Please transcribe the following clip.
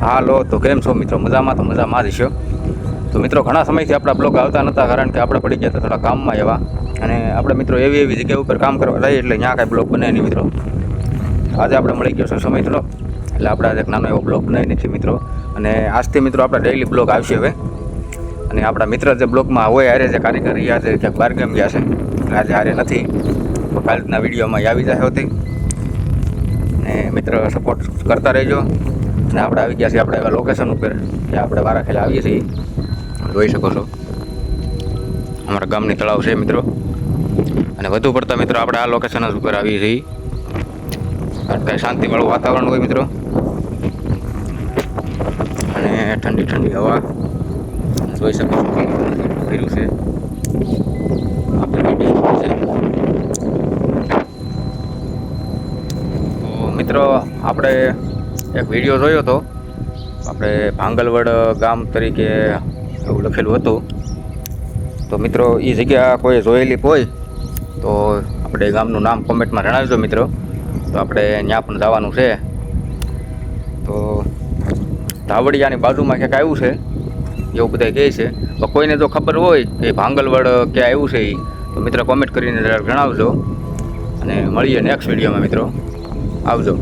હાલો તો કેમ છો મિત્રો? મજામાં? તો મજામાં જ છો. તો મિત્રો ઘણા સમયથી આપણા બ્લોગ આવતા નહોતા, કારણ કે આપણે પડી ગયા હતા થોડા કામમાં એવા, અને આપણે મિત્રો એવી જગ્યા ઉપર કામ કરવા જઈએ એટલે ત્યાં કાંઈ બ્લોગ બને નહીં મિત્રો. આજે આપણે મળી ગયો છે સમય થોડો, એટલે આપણે આજે એક નાનો એવો બ્લોગ બનાવી નથી મિત્રો. અને આજથી મિત્રો આપણા ડેઇલી બ્લોગ આવશે હવે. અને આપણા મિત્ર જે બ્લોગમાં હોય હારે જે કારીગર એ આજે ક્યાંક બહાર ગામ ગયા છે, એટલે આજે હારે નથી, તો કાલના વિડીયોમાં આવી જાય હોતી. અને મિત્ર સપોર્ટ કરતા રહેજો. અને આપણે આવી ગયા છીએ આપણે એવા લોકેશન ઉપર કે આપણે વારા ખેલા આવીએ છીએ, જોઈ શકો છો અમારા ગામની તળાવ છે મિત્રો. અને વધુ પડતા મિત્રો આપણે આ લોકેશન જ ઉપર આવીએ છીએ, કારણ કે શાંતિવાળું વાતાવરણ હોય મિત્રો, અને ઠંડી ઠંડી હવા જોઈ શકો છો કર્યું છે આપણે. તો મિત્રો આપણે એક વિડીયો જોયો હતો, આપણે ભાંગલવડ ગામ તરીકે એવું લખેલું હતું. તો મિત્રો એ જગ્યા કોઈ જોયેલી હોય તો આપણે ગામનું નામ કોમેન્ટમાં જણાવજો મિત્રો, તો આપણે ત્યાં પણ જવાનું છે. તો ધાવડિયાની બાજુમાં ક્યાંક આવ્યું છે એવું બધા કહે છે, તો કોઈને જો ખબર હોય કે ભાંગલવડ ક્યાં આવ્યું છે એ, તો મિત્રો કોમેન્ટ કરીને જણાવજો. અને મળીએ નેક્સ્ટ વિડીયોમાં મિત્રો, આવજો.